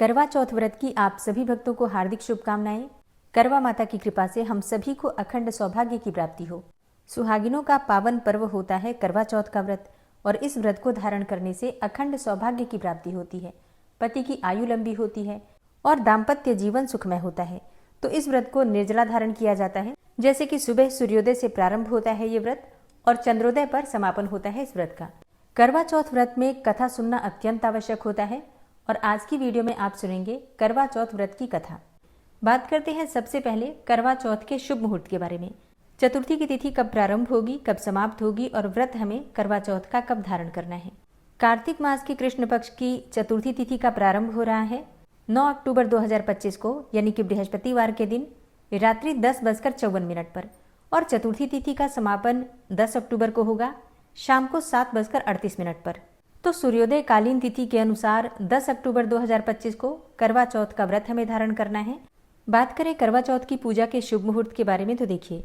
करवा चौथ व्रत की आप सभी भक्तों को हार्दिक शुभकामनाएं। करवा माता की कृपा से हम सभी को अखंड सौभाग्य की प्राप्ति हो। सुहागिनों का पावन पर्व होता है करवा चौथ का व्रत, और इस व्रत को धारण करने से अखंड सौभाग्य की प्राप्ति होती है, पति की आयु लंबी होती है और दाम्पत्य जीवन सुखमय होता है। तो इस व्रत को निर्जला धारण किया जाता है, जैसे कि सुबह सूर्योदय से प्रारंभ होता है ये व्रत और चंद्रोदय पर समापन होता है इस व्रत का। करवा चौथ व्रत में कथा सुनना अत्यंत आवश्यक होता है, और आज की वीडियो में आप सुनेंगे करवा चौथ व्रत की कथा। बात करते हैं सबसे पहले करवा चौथ के शुभ मुहूर्त के बारे में। चतुर्थी की तिथि कब प्रारंभ होगी, कब समाप्त होगी और व्रत हमें करवा चौथ का कब धारण करना है। कार्तिक मास की कृष्ण पक्ष की चतुर्थी तिथि का प्रारंभ हो रहा है 9 अक्टूबर 2025 को, यानी कि बृहस्पतिवार के दिन रात्रि 10:54 पर, और चतुर्थी तिथि का समापन 10 अक्टूबर को होगा शाम को 7:38 पर। तो सूर्योदय कालीन तिथि के अनुसार 10 अक्टूबर 2025 को करवा चौथ का व्रत हमें धारण करना है। बात करें करवा चौथ की पूजा के शुभ मुहूर्त के बारे में, तो देखिए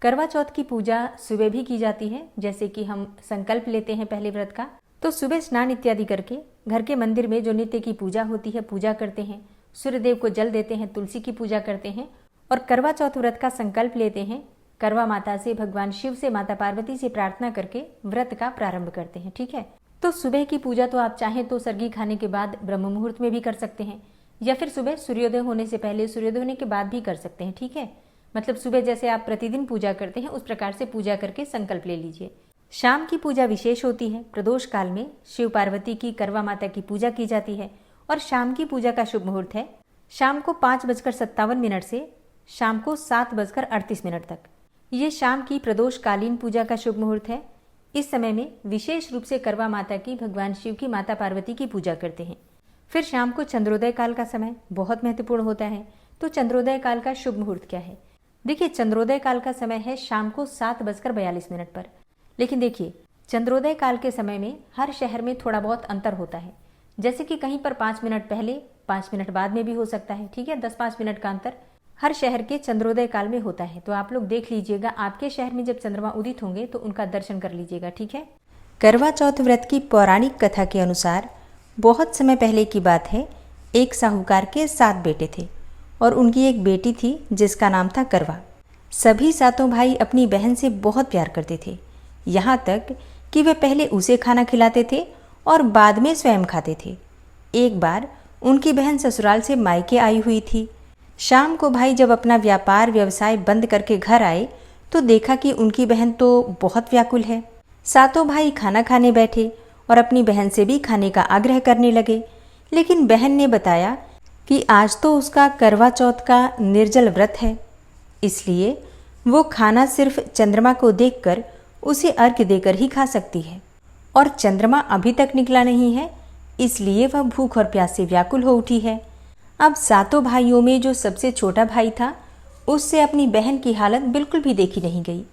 करवा चौथ की पूजा सुबह भी की जाती है, जैसे कि हम संकल्प लेते हैं पहले व्रत का, तो सुबह स्नान इत्यादि करके घर के मंदिर में जो नित्य की पूजा होती है पूजा करते हैं, सूर्यदेव को जल देते हैं, तुलसी की पूजा करते हैं और करवा चौथ व्रत का संकल्प लेते हैं। करवा माता से, भगवान शिव से, माता पार्वती से प्रार्थना करके व्रत का प्रारंभ करते हैं। ठीक है, तो सुबह की पूजा तो आप चाहें तो सर्गी खाने के बाद ब्रह्म मुहूर्त में भी कर सकते हैं, या फिर सुबह सूर्योदय होने से पहले, सूर्योदय होने के बाद भी कर सकते हैं। ठीक है, मतलब सुबह जैसे आप प्रतिदिन पूजा करते हैं उस प्रकार से पूजा करके संकल्प ले लीजिए। शाम की पूजा विशेष होती है। प्रदोष काल में शिव पार्वती की, करवा माता की पूजा की जाती है, और शाम की पूजा का शुभ मुहूर्त है शाम को 5:57 से शाम को 7:38 तक। ये शाम की प्रदोष कालीन पूजा का शुभ मुहूर्त है। इस समय में विशेष रूप से करवा माता की, भगवान शिव की, माता पार्वती की पूजा करते हैं। फिर शाम को चंद्रोदय काल का समय बहुत महत्वपूर्ण होता है। तो चंद्रोदय काल का शुभ मुहूर्त क्या है? देखिए, चंद्रोदय काल का समय है शाम को 7:42 पर। लेकिन देखिए, चंद्रोदय काल के समय में हर शहर में थोड़ा बहुत अंतर होता है, जैसे कि कहीं पर 5 मिनट पहले, 5 मिनट बाद में भी हो सकता है। ठीक है, 10-5 मिनट का अंतर हर शहर के चंद्रोदय काल में होता है। तो आप लोग देख लीजिएगा, आपके शहर में जब चंद्रमा उदित होंगे तो उनका दर्शन कर लीजिएगा। ठीक है, करवा चौथ व्रत की पौराणिक कथा के अनुसार बहुत समय पहले की बात है, एक साहूकार के 7 बेटे थे और उनकी एक बेटी थी जिसका नाम था करवा। सभी 7 भाई अपनी बहन से बहुत प्यार करते थे, यहाँ तक कि वे पहले उसे खाना खिलाते थे और बाद में स्वयं खाते थे। एक बार उनकी बहन ससुराल से मायके आई हुई थी। शाम को भाई जब अपना व्यापार व्यवसाय बंद करके घर आए तो देखा कि उनकी बहन तो बहुत व्याकुल है। 7 भाई खाना खाने बैठे और अपनी बहन से भी खाने का आग्रह करने लगे, लेकिन बहन ने बताया कि आज तो उसका करवा चौथ का निर्जल व्रत है, इसलिए वो खाना सिर्फ चंद्रमा को देखकर उसे अर्घ्य देकर ही खा सकती है, और चंद्रमा अभी तक निकला नहीं है, इसलिए वह भूख और प्यास से व्याकुल हो उठी है। अब 7 भाइयों में जो सबसे छोटा भाई था, उससे अपनी बहन की हालत बिल्कुल भी देखी नहीं गई,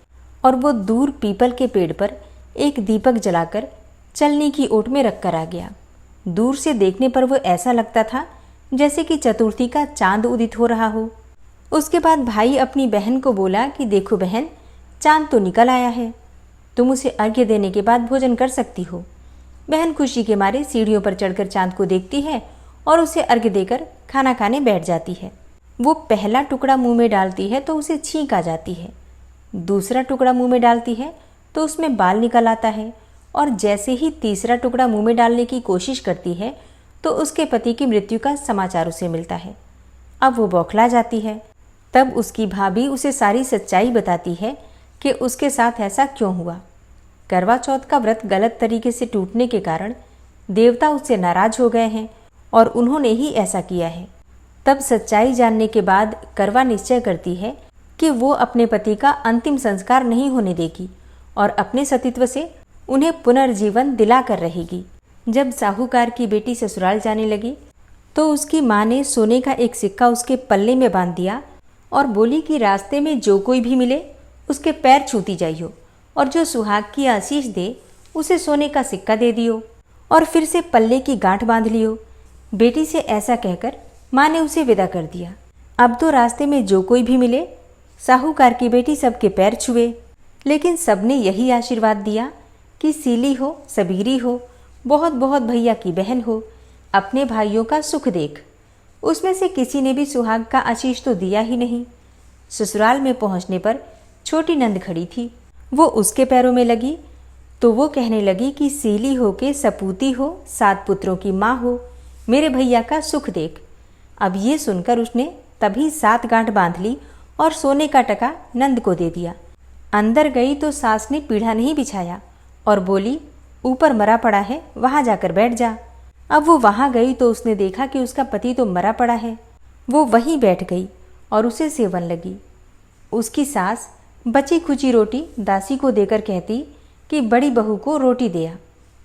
और वो दूर पीपल के पेड़ पर एक दीपक जलाकर चलनी की ओट में रखकर आ गया। दूर से देखने पर वो ऐसा लगता था जैसे कि चतुर्थी का चांद उदित हो रहा हो। उसके बाद भाई अपनी बहन को बोला कि देखो बहन, चांद तो निकल आया है, तुम उसे अर्घ्य देने के बाद भोजन कर सकती हो। बहन खुशी के मारे सीढ़ियों पर चढ़कर चांद को देखती है और उसे अर्घ्य देकर खाना खाने बैठ जाती है। वो पहला टुकड़ा मुंह में डालती है तो उसे छींक आ जाती है, दूसरा टुकड़ा मुंह में डालती है तो उसमें बाल निकल आता है, और जैसे ही तीसरा टुकड़ा मुंह में डालने की कोशिश करती है तो उसके पति की मृत्यु का समाचार उसे मिलता है। अब वो बौखला जाती है। तब उसकी भाभी उसे सारी सच्चाई बताती है कि उसके साथ ऐसा क्यों हुआ। करवा चौथ का व्रत गलत तरीके से टूटने के कारण देवता उससे नाराज हो गए हैं और उन्होंने ही ऐसा किया है। तब सच्चाई जानने के बाद करवा निश्चय करती है कि वो अपने पति का अंतिम संस्कार नहीं होने देगी और अपने सतीत्व से उन्हें पुनर्जीवन दिलाकर रहेगी। जब साहूकार की बेटी ससुराल जाने लगी तो उसकी माँ ने सोने का एक सिक्का उसके पल्ले में बांध दिया और बोली कि रास्ते में जो कोई भी मिले उसके पैर छूती जाइयो, और जो सुहाग की आशीष दे उसे सोने का सिक्का दे दियो, और फिर से पल्ले की गांठ बांध लियो। बेटी से ऐसा कहकर माँ ने उसे विदा कर दिया। अब तो रास्ते में जो कोई भी मिले साहूकार की बेटी सबके पैर छुए, लेकिन सबने यही आशीर्वाद दिया कि सीली हो, सबीरी हो, बहुत बहुत भैया की बहन हो, अपने भाइयों का सुख देख। उसमें से किसी ने भी सुहाग का आशीष तो दिया ही नहीं। ससुराल में पहुंचने पर छोटी नंद खड़ी थी। वो उसके पैरों में लगी तो वो कहने लगी कि सीली हो के सपूती हो, 7 पुत्रों की माँ हो, मेरे भैया का सुख देख। अब ये सुनकर उसने तभी 7 गांठ बांध ली और सोने का टका नंद को दे दिया। अंदर गई तो सास ने पीढ़ा नहीं बिछाया और बोली, ऊपर मरा पड़ा है, वहां जाकर बैठ जा। अब वो वहां गई तो उसने देखा कि उसका पति तो मरा पड़ा है। वो वहीं बैठ गई और उसे सेवन लगी। उसकी सास बची खुची रोटी दासी को देकर कहती कि बड़ी बहू को रोटी दिया।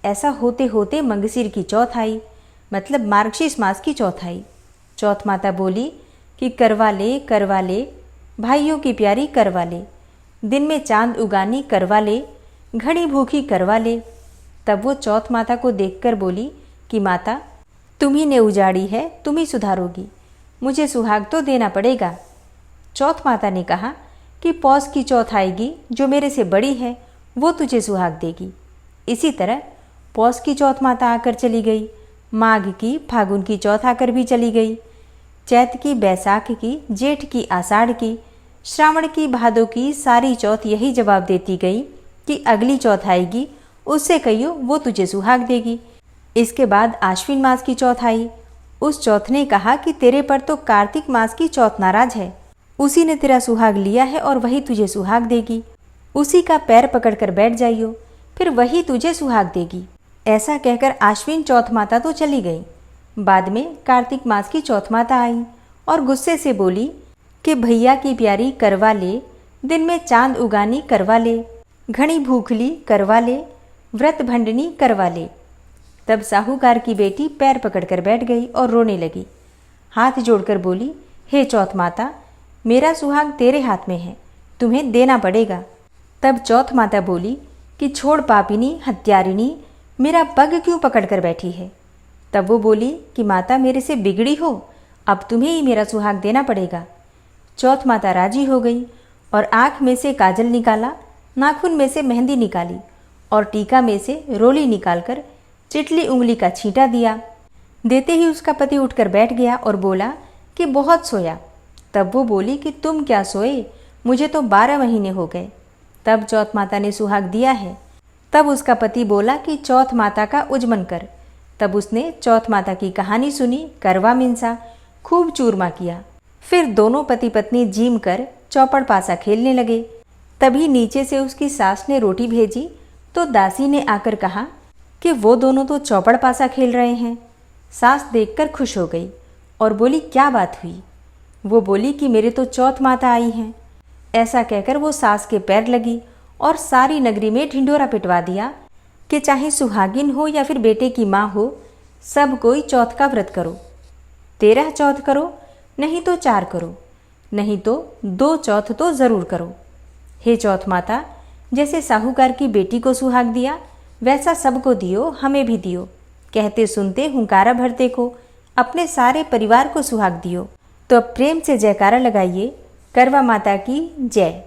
ऐसा होते होते मंगसिर की चौथ आई, मतलब मार्गशीर्ष मास की चौथ आई। चौथ माता बोली कि करवा ले भाइयों की प्यारी करवा ले, दिन में चांद उगानी करवा ले, घड़ी भूखी करवा ले। तब वो चौथ माता को देखकर बोली कि माता, तुम्ही ने उजाड़ी है, तुम ही सुधारोगी, मुझे सुहाग तो देना पड़ेगा। चौथ माता ने कहा कि पौष की चौथ आएगी, जो मेरे से बड़ी है वो तुझे सुहाग देगी। इसी तरह पौष की चौथ माता आकर चली गई, माघ की फागुन की चौथ आकर भी चली गई, चैत की बैसाख की, जेठ की आषाढ़ की, श्रावण की भादों की, सारी चौथ यही जवाब देती गई कि अगली चौथ आएगी, उससे कहियो वो तुझे सुहाग देगी। इसके बाद आश्विन मास की चौथ आई। उस चौथ ने कहा कि तेरे पर तो कार्तिक मास की चौथ नाराज है, उसी ने तेरा सुहाग लिया है और वही तुझे सुहाग देगी। उसी का पैर पकड़कर बैठ जाइयो, फिर वही तुझे सुहाग देगी। ऐसा कहकर आश्विन चौथ माता तो चली गई। बाद में कार्तिक मास की चौथ माता आई और गुस्से से बोली कि भैया की प्यारी करवा ले, दिन में चांद उगानी करवा ले, घनी भूखली करवा ले, व्रत भंडनी करवा ले। तब साहूकार की बेटी पैर पकड़कर बैठ गई और रोने लगी। हाथ जोड़कर बोली, हे चौथ माता, मेरा सुहाग तेरे हाथ में है, तुम्हें देना पड़ेगा। तब चौथ माता बोली कि छोड़ पापिनी हत्यारिणी, मेरा पग क्यों पकड़कर बैठी है। तब वो बोली कि माता मेरे से बिगड़ी हो, अब तुम्हें ही मेरा सुहाग देना पड़ेगा। चौथ माता राजी हो गई और आँख में से काजल निकाला, नाखून में से मेहंदी निकाली और टीका में से रोली निकालकर चिटली उंगली का छींटा दिया। देते ही उसका पति उठकर बैठ गया और बोला कि बहुत सोया। तब वो बोली कि तुम क्या सोए, मुझे तो 12 महीने हो गए। तब चौथ माता ने सुहाग दिया है। तब उसका पति बोला कि चौथ माता का उजमन कर। तब उसने चौथ माता की कहानी सुनी, करवा मिंसा, खूब चूरमा किया। फिर दोनों पति पत्नी जीम कर चौपड़ पासा खेलने लगे। तभी नीचे से उसकी सास ने रोटी भेजी तो दासी ने आकर कहा कि वो दोनों तो चौपड़ पासा खेल रहे हैं। सास देखकर खुश हो गई और बोली, क्या बात हुई। वो बोली कि मेरे तो चौथ माता आई हैं। ऐसा कहकर वो सास के पैर लगी और सारी नगरी में ढिंढोरा पिटवा दिया कि चाहे सुहागिन हो या फिर बेटे की माँ हो, सब कोई चौथ का व्रत करो। 13 चौथ करो, नहीं तो 4 करो, नहीं तो 2 चौथ तो ज़रूर करो। हे चौथ माता, जैसे साहूकार की बेटी को सुहाग दिया, वैसा सबको दियो, हमें भी दियो। कहते सुनते हुंकारा भरते को, अपने सारे परिवार को सुहाग दियो। तो अब प्रेम से जयकारा लगाइए, करवा माता की जय।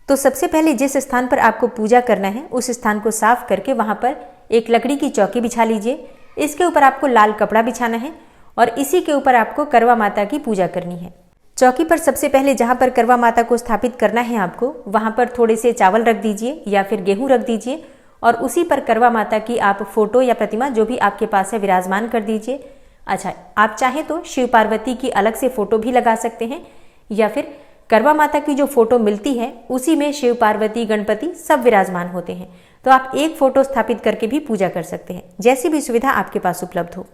तो सबसे पहले जिस स्थान पर आपको पूजा करना है उस स्थान को साफ करके वहां पर एक लकड़ी की चौकी बिछा लीजिए। इसके ऊपर आपको लाल कपड़ा बिछाना है और इसी के ऊपर आपको करवा माता की पूजा करनी है। चौकी पर सबसे पहले जहां पर करवा माता को स्थापित करना है आपको, वहां पर थोड़े से चावल रख दीजिए या फिर गेहूं रख दीजिए और उसी पर करवा माता की आप फोटो या प्रतिमा जो भी आपके पास है विराजमान कर दीजिए। अच्छा, आप चाहें तो शिव पार्वती की अलग से फोटो भी लगा सकते हैं या फिर करवा माता की जो फोटो मिलती है उसी में शिव पार्वती गणपति सब विराजमान होते हैं। तो आप एक फोटो स्थापित करके भी पूजा कर सकते हैं, जैसी भी सुविधा आपके पास उपलब्ध हो।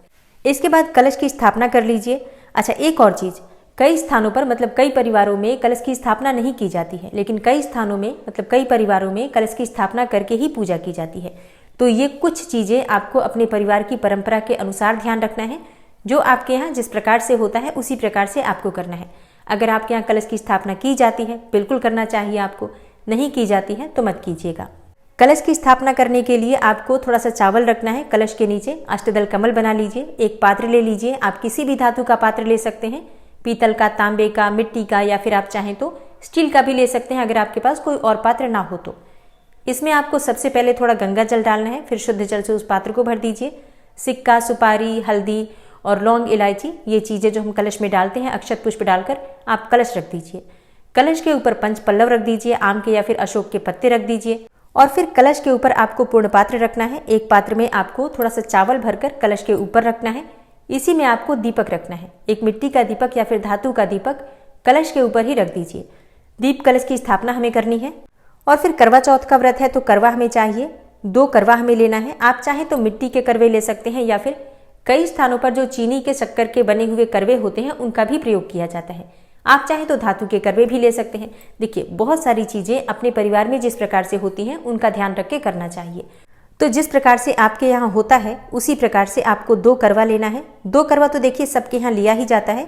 इसके बाद कलश की स्थापना कर लीजिए। अच्छा, एक और चीज़, कई स्थानों पर मतलब कई परिवारों में कलश की स्थापना नहीं की जाती है, लेकिन कई स्थानों में मतलब कई परिवारों में कलश की स्थापना करके ही पूजा की जाती है। तो ये कुछ चीज़ें आपको अपने परिवार की परंपरा के अनुसार ध्यान रखना है। जो आपके यहाँ जिस प्रकार से होता है उसी प्रकार से आपको करना है। अगर आपके यहाँ कलश की स्थापना की जाती है बिल्कुल करना चाहिए आपको, नहीं की जाती है तो मत कीजिएगा। कलश की स्थापना करने के लिए आपको थोड़ा सा चावल रखना है कलश के नीचे। अष्टदल कमल बना लीजिए। एक पात्र ले लीजिए, आप किसी भी धातु का पात्र ले सकते हैं, पीतल का, तांबे का, मिट्टी का, या फिर आप चाहें तो स्टील का भी ले सकते हैं अगर आपके पास कोई और पात्र ना हो तो। इसमें आपको सबसे पहले थोड़ा गंगा जल डालना है, फिर शुद्ध जल से उस पात्र को भर दीजिए। सिक्का, सुपारी, हल्दी और लौंग, इलायची, ये चीजें जो हम कलश में डालते हैं, अक्षत पुष्प डालकर आप कलश रख दीजिए। कलश के ऊपर पंच पल्लव रख दीजिए, आम के या फिर अशोक के पत्ते रख दीजिए और फिर कलश के ऊपर आपको पूर्ण पात्र रखना है। एक पात्र में आपको थोड़ा सा चावल भरकर कलश के ऊपर रखना है। इसी में आपको दीपक रखना है। एक मिट्टी का दीपक या फिर धातु का दीपक कलश के ऊपर ही रख दीजिए। दीप कलश की स्थापना हमें करनी है। और फिर करवा चौथ का व्रत है तो करवा हमें चाहिए, 2 करवा हमें लेना है। आप चाहें तो मिट्टी के करवे ले सकते हैं या फिर कई स्थानों पर जो चीनी के शक्कर के बने हुए करवे होते हैं उनका भी प्रयोग किया जाता है। आप चाहें तो धातु के करवे भी ले सकते हैं। देखिए, बहुत सारी चीजें अपने परिवार में जिस प्रकार से होती हैं उनका ध्यान रख के करना चाहिए। तो जिस प्रकार से आपके यहाँ होता है उसी प्रकार से आपको 2 करवा लेना है। 2 करवा तो देखिए सबके यहाँ लिया ही जाता है।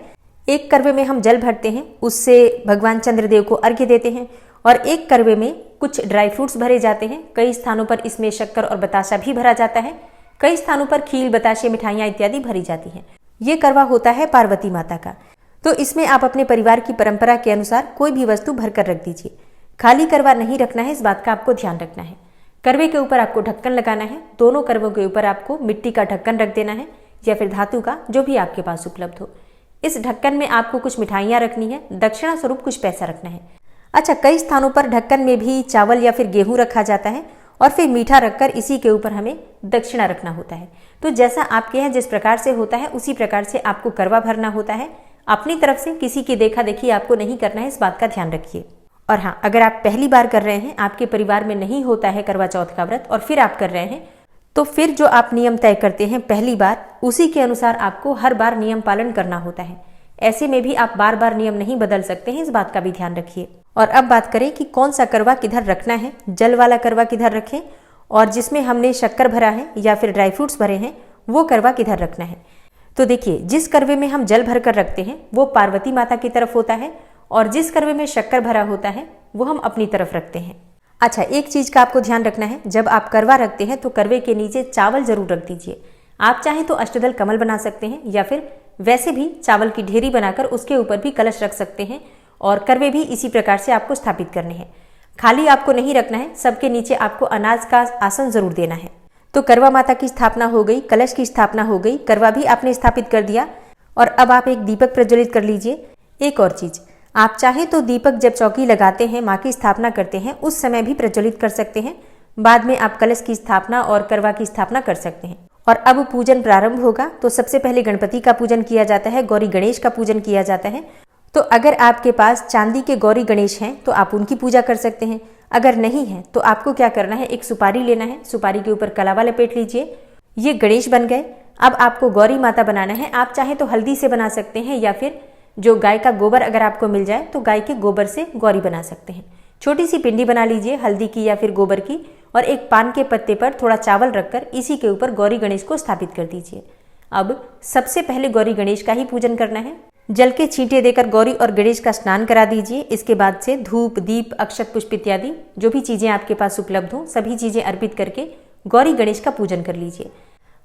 एक करवे में हम जल भरते हैं, उससे भगवान चंद्रदेव को अर्घ्य देते हैं और एक करवे में कुछ ड्राई फ्रूट्स भरे जाते हैं। कई स्थानों पर इसमें शक्कर और बताशा भी भरा जाता है। कई स्थानों पर खील, बताशे, मिठाइयाँ इत्यादि भरी जाती हैं। ये करवा होता है पार्वती माता का। तो इसमें आप अपने परिवार की परंपरा के अनुसार कोई भी वस्तु भरकर रख दीजिए। खाली करवा नहीं रखना है, इस बात का आपको ध्यान रखना है। करवे के ऊपर आपको ढक्कन लगाना है। दोनों करवों के ऊपर आपको मिट्टी का ढक्कन रख देना है या फिर धातु का, जो भी आपके पास उपलब्ध हो। इस ढक्कन में आपको कुछ मिठाइयाँ रखनी है, दक्षिणा स्वरूप कुछ पैसा रखना है। अच्छा, कई स्थानों पर ढक्कन में भी चावल या फिर गेहूं रखा जाता है और फिर मीठा रखकर इसी के ऊपर हमें दक्षिणा रखना होता है। तो जैसा आपके यहाँ जिस प्रकार से होता है उसी प्रकार से आपको करवा भरना होता है। अपनी तरफ से किसी की देखा देखी आपको नहीं करना है, इस बात का ध्यान रखिए। और हाँ, अगर आप पहली बार कर रहे हैं, आपके परिवार में नहीं होता है करवा चौथ का व्रत और फिर आप कर रहे हैं, तो फिर जो आप नियम तय करते हैं पहली बार, उसी के अनुसार आपको हर बार नियम पालन करना होता है। ऐसे में भी आप बार बार नियम नहीं बदल सकते हैं, इस बात का भी ध्यान रखिए। और अब बात करें कि कौन सा करवा किधर रखना है। जल वाला करवा किधर रखें और जिसमें हमने शक्कर भरा है या फिर ड्राई फ्रूट्स भरे हैं वो करवा किधर रखना है। तो देखिए, जिस करवे में हम जल भर कर रखते हैं वो पार्वती माता की तरफ होता है और जिस करवे में शक्कर भरा होता है वो हम अपनी तरफ रखते हैं। अच्छा, एक चीज का आपको ध्यान रखना है, जब आप करवा रखते हैं तो करवे के नीचे चावल जरूर रख दीजिए। आप चाहें तो अष्टदल कमल बना सकते हैं या फिर वैसे भी चावल की ढेरी बनाकर उसके ऊपर भी कलश रख सकते हैं और करवे भी इसी प्रकार से आपको स्थापित करने हैं। खाली आपको नहीं रखना है, सबके नीचे आपको अनाज का आसन जरूर देना है। तो करवा माता की स्थापना हो गई, कलश की स्थापना हो गई, करवा भी आपने स्थापित कर दिया और अब आप एक दीपक प्रज्वलित कर लीजिए। एक और चीज, आप चाहें तो दीपक जब चौकी लगाते हैं, माँ की स्थापना करते हैं, उस समय भी प्रज्वलित कर सकते हैं। बाद में आप कलश की स्थापना और करवा की स्थापना कर सकते हैं। और अब पूजन प्रारंभ होगा। तो सबसे पहले गणपति का पूजन किया जाता है, गौरी गणेश का पूजन किया जाता है। तो अगर आपके पास चांदी के गौरी गणेश हैं तो आप उनकी पूजा कर सकते हैं। अगर नहीं है तो आपको क्या करना है, एक सुपारी लेना है, सुपारी के ऊपर कलावा लपेट लीजिए। ये गणेश बन गए। अब आपको गौरी माता बनाना है। आप चाहे तो हल्दी से बना सकते हैं या फिर जो गाय का गोबर अगर आपको मिल जाए तो गाय के गोबर से गौरी बना सकते हैं। छोटी सी पिंडी बना लीजिए हल्दी की या फिर गोबर की और एक पान के पत्ते पर थोड़ा चावल रखकर इसी के ऊपर गौरी गणेश को स्थापित कर दीजिए। अब सबसे पहले गौरी गणेश का ही पूजन करना है। जल के छींटे देकर गौरी और गणेश का स्नान करा दीजिए। इसके बाद से धूप, दीप, अक्षत पुष्प इत्यादि जो भी चीजें आपके पास उपलब्ध हो सभी चीजें अर्पित करके गौरी गणेश का पूजन कर लीजिए।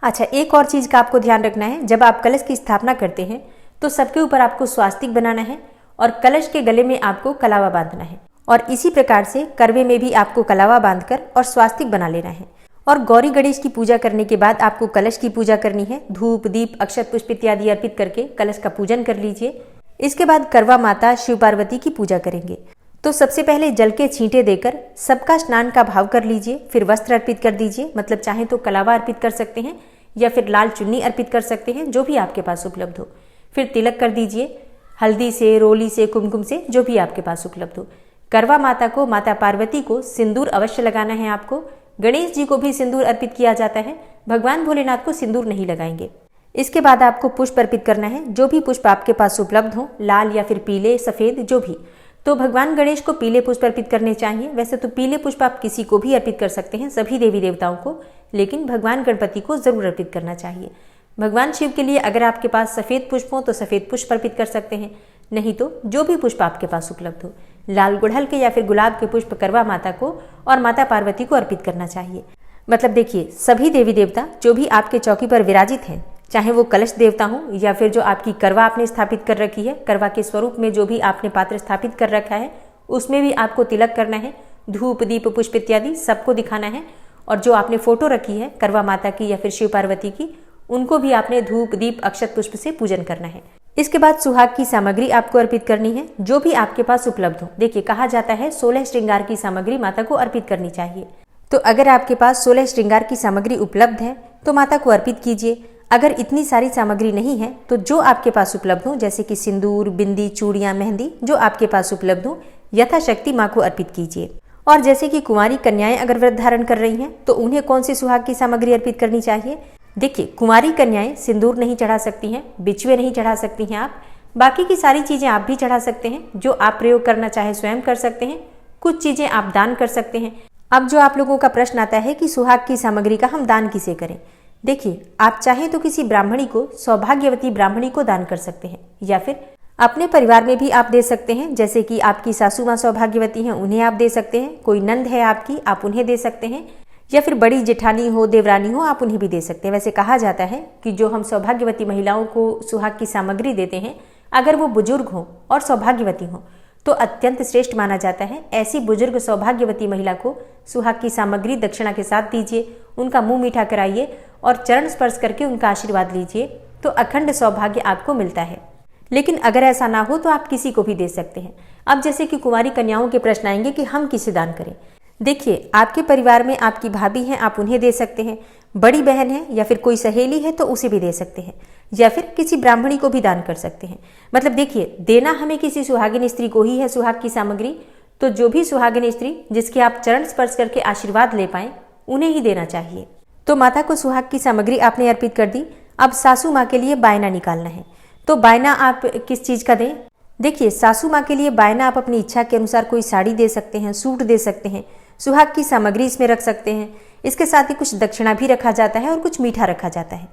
अच्छा, एक और चीज का आपको ध्यान रखना है, जब आप कलश की स्थापना करते हैं तो सबके ऊपर आपको स्वास्तिक बनाना है और कलश के गले में आपको कलावा बांधना है और इसी प्रकार से करवे में भी आपको कलावा बांधकर और स्वास्तिक बना लेना है। और गौरी गणेश की पूजा करने के बाद आपको कलश की पूजा करनी है। धूप, दीप, अक्षत पुष्प इत्यादि अर्पित करके कलश का पूजन कर लीजिए। इसके बाद करवा माता शिव पार्वती की पूजा करेंगे। तो सबसे पहले जल के छींटे देकर सबका स्नान का भाव कर लीजिए, फिर वस्त्र अर्पित कर दीजिए। मतलब चाहे तो कलावा अर्पित कर सकते हैं या फिर लाल चुन्नी अर्पित कर सकते हैं, जो भी आपके पास उपलब्ध हो। फिर तिलक कर दीजिए हल्दी से, रोली से, कुमकुम से, जो भी आपके पास उपलब्ध हो। करवा माता को, माता पार्वती को सिंदूर अवश्य लगाना है आपको। गणेश जी को भी सिंदूर अर्पित किया जाता है, भगवान भोलेनाथ को सिंदूर नहीं लगाएंगे। इसके बाद आपको पुष्प अर्पित करना है, जो भी पुष्प आपके पास उपलब्ध हो, लाल या फिर पीले, सफेद, जो भी। तो भगवान गणेश को पीले पुष्प अर्पित करने चाहिए। वैसे तो पीले पुष्प आप किसी को भी अर्पित कर सकते हैं, सभी देवी देवताओं को, लेकिन भगवान गणपति को जरूर अर्पित करना चाहिए। भगवान शिव के लिए अगर आपके पास सफेद पुष्प हो तो सफेद पुष्प अर्पित कर सकते हैं, नहीं तो जो भी पुष्प आपके पास उपलब्ध हो। लाल गुड़हल के या फिर गुलाब के पुष्प करवा माता को और माता पार्वती को अर्पित करना चाहिए। मतलब देखिए, सभी देवी देवता जो भी आपके चौकी पर विराजित हैं, चाहे वो कलश देवता हो या फिर जो आपकी करवा आपने स्थापित कर रखी है, करवा के स्वरूप में जो भी आपने पात्र स्थापित कर रखा है उसमें भी आपको तिलक करना है। धूप, दीप, पुष्प इत्यादि सबको दिखाना है और जो आपने फोटो रखी है करवा माता की या फिर शिव पार्वती की, उनको भी आपने धूप दीप अक्षत पुष्प से पूजन करना है। इसके बाद सुहाग की सामग्री आपको अर्पित करनी है, जो भी आपके पास उपलब्ध हो। देखिए, कहा जाता है 16 श्रृंगार की सामग्री माता को अर्पित करनी चाहिए। तो अगर आपके पास 16 श्रृंगार की सामग्री उपलब्ध है तो माता को अर्पित कीजिए। अगर इतनी सारी सामग्री नहीं है तो जो आपके पास उपलब्ध हो, जैसे कि सिंदूर, बिंदी, चूड़ियां, मेहंदी, जो आपके पास उपलब्ध हो, यथाशक्ति माँ को अर्पित कीजिए। और जैसे कि कुंवारी कन्याएं अगर व्रत धारण कर रही हैं तो उन्हें कौन सी सुहाग की सामग्री अर्पित करनी चाहिए? देखिए, कुंवारी कन्याएं सिंदूर नहीं चढ़ा सकती हैं, बिछुए नहीं चढ़ा सकती हैं आप। बाकी की सारी चीजें आप भी चढ़ा सकते हैं, जो आप प्रयोग करना चाहे स्वयं कर सकते हैं। कुछ चीजें आप दान कर सकते हैं। अब जो आप लोगों का प्रश्न आता है कि सुहाग की सामग्री का हम दान किसे करें? देखिए, आप चाहें तो किसी ब्राह्मणी को, सौभाग्यवती ब्राह्मणी को दान कर सकते हैं, या फिर अपने परिवार में भी आप दे सकते हैं। जैसे कि आपकी सासू माँ सौभाग्यवती हैं, उन्हें आप दे सकते हैं। कोई नंद है आपकी, आप उन्हें दे सकते हैं। या फिर बड़ी जेठानी हो, देवरानी हो, आप उन्हें भी दे सकते हैं। वैसे कहा जाता है कि जो हम सौभाग्यवती महिलाओं को सुहाग की सामग्री देते हैं, अगर वो बुजुर्ग हो और सौभाग्यवती हो तो अत्यंत श्रेष्ठ माना जाता है। ऐसी बुजुर्ग सौभाग्यवती महिला को सुहाग की सामग्री दक्षिणा के साथ दीजिए, उनका मुंह मीठा कराइए और चरण स्पर्श करके उनका आशीर्वाद लीजिए, तो अखंड सौभाग्य आपको मिलता है। लेकिन अगर ऐसा ना हो तो आप किसी को भी दे सकते हैं। अब जैसे कि कुंवारी कन्याओं के प्रश्न आएंगे कि हम किसे दान करें। देखिए, आपके परिवार में आपकी भाभी हैं, आप उन्हें दे सकते हैं। बड़ी बहन है या फिर कोई सहेली है तो उसे भी दे सकते हैं, या फिर किसी ब्राह्मणी को भी दान कर सकते हैं। मतलब देखिए, देना हमें किसी सुहागिन स्त्री को ही है सुहाग की सामग्री। तो जो भी सुहागिन स्त्री जिसके आप चरण स्पर्श करके आशीर्वाद ले पाए, उन्हें ही देना चाहिए। तो माता को सुहाग की सामग्री आपने अर्पित कर दी। अब सासू माँ के लिए बायना निकालना है। तो बायना आप किस चीज का दें? देखिए, सासू माँ के लिए बायना आप अपनी इच्छा के अनुसार कोई साड़ी दे सकते हैं, सूट दे सकते हैं, सुहाग की सामग्री इसमें रख सकते हैं। इसके साथ ही कुछ दक्षिणा भी रखा जाता है और कुछ मीठा रखा जाता है।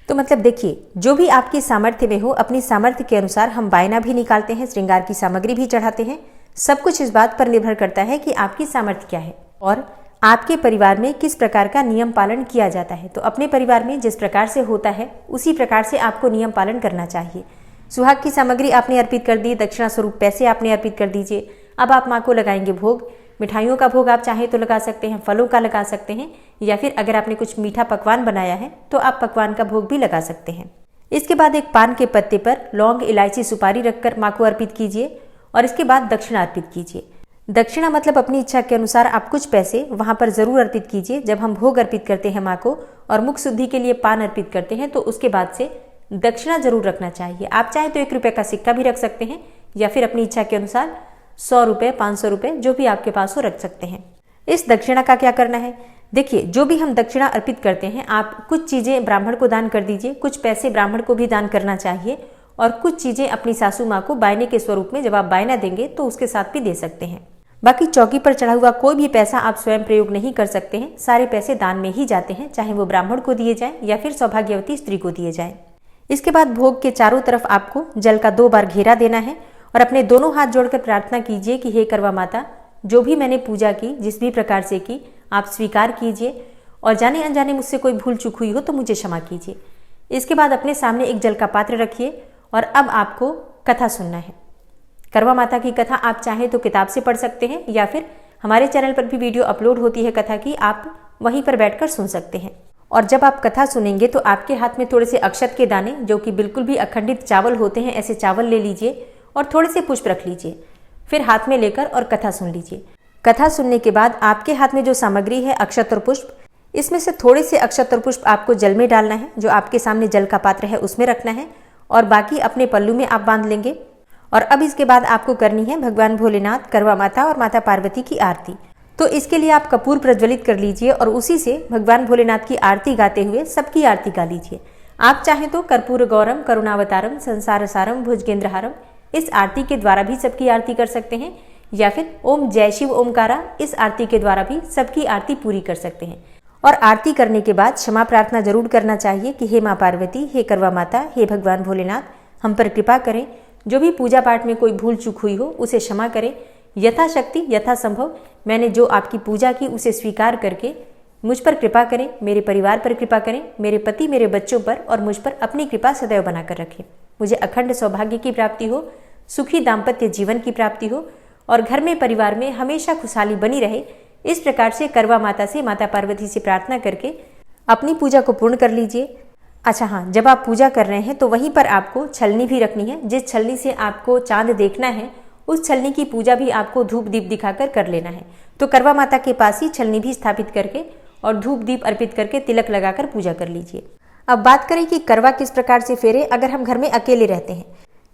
तो मतलब देखिए, जो भी आपकी सामर्थ्य में हो, अपनी सामर्थ्य के अनुसार हम बायना भी निकालते हैं, श्रृंगार की सामग्री भी चढ़ाते हैं। सब कुछ इस बात पर निर्भर करता है कि आपकी सामर्थ्य क्या है और आपके परिवार में किस प्रकार का नियम पालन किया जाता है। तो अपने परिवार में जिस प्रकार से होता है उसी प्रकार से आपको नियम पालन करना चाहिए। सुहाग की सामग्री आपने अर्पित कर दी, दक्षिणा स्वरूप पैसे आपने अर्पित कर दीजिए। अब आप माँ को लगाएंगे भोग। मिठाइयों का भोग आप चाहें तो लगा सकते हैं, फलों का लगा सकते हैं, या फिर अगर आपने कुछ मीठा पकवान बनाया है तो आप पकवान का भोग भी लगा सकते हैं। इसके बाद एक पान के पत्ते पर लौंग, इलायची, सुपारी रखकर माँ को अर्पित कीजिए और इसके बाद दक्षिणा अर्पित कीजिए। दक्षिणा मतलब अपनी इच्छा के अनुसार आप कुछ पैसे वहां पर जरूर अर्पित कीजिए। जब हम भोग अर्पित करते हैं माँ को और मुख शुद्धि के लिए पान अर्पित करते हैं तो उसके बाद से दक्षिणा जरूर रखना चाहिए। आप चाहे तो 1 रुपये का सिक्का भी रख सकते हैं, या फिर अपनी इच्छा के अनुसार 100 रुपये, 500 रुपये, जो भी आपके पास हो रख सकते हैं। इस दक्षिणा का क्या करना है? देखिए, जो भी हम दक्षिणा अर्पित करते हैं, आप कुछ चीजें ब्राह्मण को दान कर दीजिए, कुछ पैसे ब्राह्मण को भी दान करना चाहिए, और कुछ चीजें अपनी सासू माँ को बायने के स्वरूप में जब आप बायना देंगे तो उसके साथ भी दे सकते हैं। बाकी चौकी पर चढ़ा हुआ कोई भी पैसा आप स्वयं प्रयोग नहीं कर सकते हैं। सारे पैसे दान में ही जाते हैं, चाहे वो ब्राह्मण को दिए जाएं या फिर सौभाग्यवती स्त्री को दिए जाएं। इसके बाद भोग के चारों तरफ आपको जल का 2 बार घेरा देना है और अपने दोनों हाथ जोड़कर प्रार्थना कीजिए कि हे करवा माता, जो भी मैंने पूजा की, जिस भी प्रकार से की, आप स्वीकार कीजिए और जाने अनजाने मुझसे कोई भूल चूक हुई हो तो मुझे क्षमा कीजिए। इसके बाद अपने सामने एक जल का पात्र रखिए और अब आपको कथा सुनना है। करवा माता की कथा आप चाहें तो किताब से पढ़ सकते हैं, या फिर हमारे चैनल पर भी वीडियो अपलोड होती है कथा की, आप वहीं पर बैठकर सुन सकते हैं। और जब आप कथा सुनेंगे तो आपके हाथ में थोड़े से अक्षत के दाने, जो कि बिल्कुल भी अखंडित चावल होते हैं, ऐसे चावल ले लीजिए और थोड़े से पुष्प रख लीजिए, फिर हाथ में लेकर और कथा सुन लीजिए। कथा सुनने के बाद आपके हाथ में जो सामग्री है, अक्षत और पुष्प, इसमें से थोड़े से अक्षत और पुष्प आपको जल में डालना है। जो आपके सामने जल का पात्र है उसमें रखना है और बाकी अपने पल्लू में आप बांध लेंगे। और अब इसके बाद आपको करनी है भगवान भोलेनाथ, करवा माता और माता पार्वती की आरती। तो इसके लिए आप कपूर प्रज्वलित कर लीजिए और उसी से भगवान भोलेनाथ की आरती गाते हुए सबकी आरती गा लीजिए। आप चाहें तो कर्पूर गौरम करुणावतारम संसार सारम भुजगेंद्रहारम, इस आरती के द्वारा भी सबकी आरती कर सकते हैं, या फिर ओम जय शिव ओमकारा, इस आरती के द्वारा भी सबकी आरती पूरी कर सकते हैं। और आरती करने के बाद क्षमा प्रार्थना जरूर करना चाहिए कि हे माँ पार्वती, हे करवा माता, हे भगवान भोलेनाथ, हम पर कृपा करें। जो भी पूजा पाठ में कोई भूल चूक हुई हो उसे क्षमा करें। यथाशक्ति यथासंभव मैंने जो आपकी पूजा की उसे स्वीकार करके मुझ पर कृपा करें, मेरे परिवार पर कृपा करें, मेरे पति, मेरे बच्चों पर और मुझ पर अपनी कृपा सदैव बनाकर रखें। मुझे अखंड सौभाग्य की प्राप्ति हो, सुखी दाम्पत्य जीवन की प्राप्ति हो और घर में, परिवार में हमेशा खुशहाली बनी रहे। इस प्रकार से करवा माता से, माता पार्वती से प्रार्थना करके अपनी पूजा को पूर्ण कर लीजिए। अच्छा हाँ, जब आप पूजा कर रहे हैं तो वहीं पर आपको छलनी भी रखनी है। जिस छलनी से आपको चांद देखना है उस छलनी की पूजा भी आपको धूप दीप दिखाकर कर लेना है। तो करवा माता के पास ही छलनी भी स्थापित करके और धूप दीप अर्पित करके तिलक लगाकर पूजा कर लीजिए। अब बात करें कि करवा किस प्रकार से फेरे अगर हम घर में अकेले रहते हैं।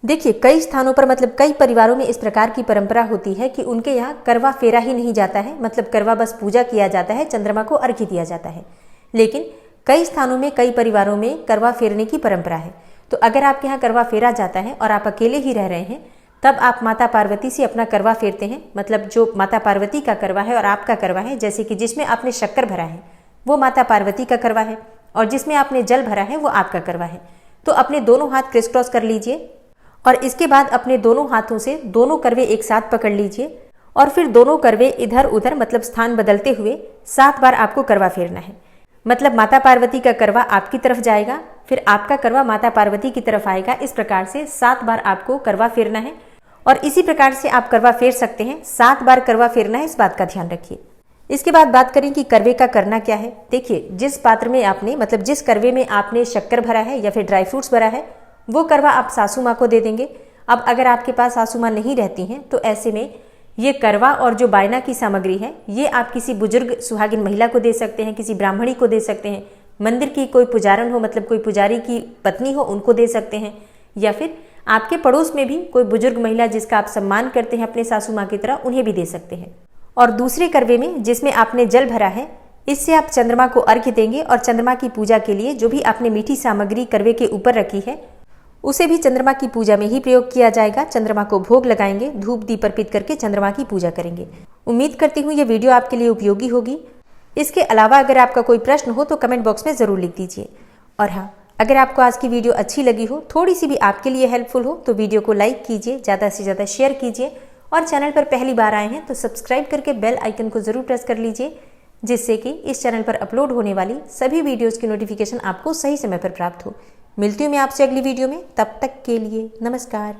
देखिए, कई स्थानों पर मतलब कई परिवारों में इस प्रकार की परंपरा होती है कि उनके यहाँ करवा फेरा ही नहीं जाता है, मतलब करवा बस पूजा किया जाता है, चंद्रमा को अर्घ्य दिया जाता है। लेकिन कई स्थानों में कई परिवारों में करवा फेरने की परंपरा है। तो अगर आपके यहाँ करवा फेरा जाता है और आप अकेले ही रह रहे हैं, तब आप माता पार्वती से अपना करवा फेरते हैं। मतलब जो माता पार्वती का करवा है और आपका करवा है, जैसे कि जिसमें आपने शक्कर भरा है वो माता पार्वती का करवा है और जिसमें आपने जल भरा है वो आपका करवा है। तो अपने दोनों हाथ क्रिस क्रॉस कर लीजिए और इसके बाद अपने दोनों हाथों से दोनों करवे एक साथ पकड़ लीजिए और फिर दोनों करवे इधर उधर मतलब स्थान बदलते हुए 7 बार आपको करवा फेरना है। मतलब माता पार्वती का करवा आपकी तरफ जाएगा, फिर आपका करवा माता पार्वती की तरफ आएगा। इस प्रकार से 7 बार आपको करवा फेरना है और इसी प्रकार से आप करवा फेर सकते हैं। 7 बार करवा फेरना है, इस बात का ध्यान रखिए। इसके बाद बात करें कि करवे का करना क्या है। देखिए, जिस पात्र में आपने मतलब जिस करवे में आपने शक्कर भरा है या फिर ड्राई फ्रूट्स भरा है वो करवा आप सासू माँ को दे देंगे। अब अगर आपके पास सासू माँ नहीं रहती हैं तो ऐसे में ये करवा और जो बायना की सामग्री है ये आप किसी बुजुर्ग सुहागिन महिला को दे सकते हैं, किसी ब्राह्मणी को दे सकते हैं, मंदिर की कोई पुजारन हो मतलब कोई पुजारी की पत्नी हो उनको दे सकते हैं, या फिर आपके पड़ोस में भी कोई बुजुर्ग महिला जिसका आप सम्मान करते हैं अपने सासू माँ की तरह उन्हें भी दे सकते हैं। और दूसरे करवे में जिसमें आपने जल भरा है इससे आप चंद्रमा को अर्घ्य देंगे और चंद्रमा की पूजा के लिए जो भी आपने मीठी सामग्री करवे के ऊपर रखी है उसे भी चंद्रमा की पूजा में ही प्रयोग किया जाएगा। चंद्रमा को भोग लगाएंगे, धूप दीप अर्पित करके चंद्रमा की पूजा करेंगे। उम्मीद करती हूँ ये वीडियो आपके लिए उपयोगी होगी। इसके अलावा अगर आपका कोई प्रश्न हो तो कमेंट बॉक्स में ज़रूर लिख दीजिए। और हाँ, अगर आपको आज की वीडियो अच्छी लगी हो, थोड़ी सी भी आपके लिए हेल्पफुल हो तो वीडियो को लाइक कीजिए, ज़्यादा से ज़्यादा शेयर कीजिए और चैनल पर पहली बार आए हैं तो सब्सक्राइब करके बेल आइकन को ज़रूर प्रेस कर लीजिए, जिससे कि इस चैनल पर अपलोड होने वाली सभी वीडियोस की नोटिफिकेशन आपको सही समय पर प्राप्त हो। मिलती हूँ मैं आपसे अगली वीडियो में, तब तक के लिए नमस्कार।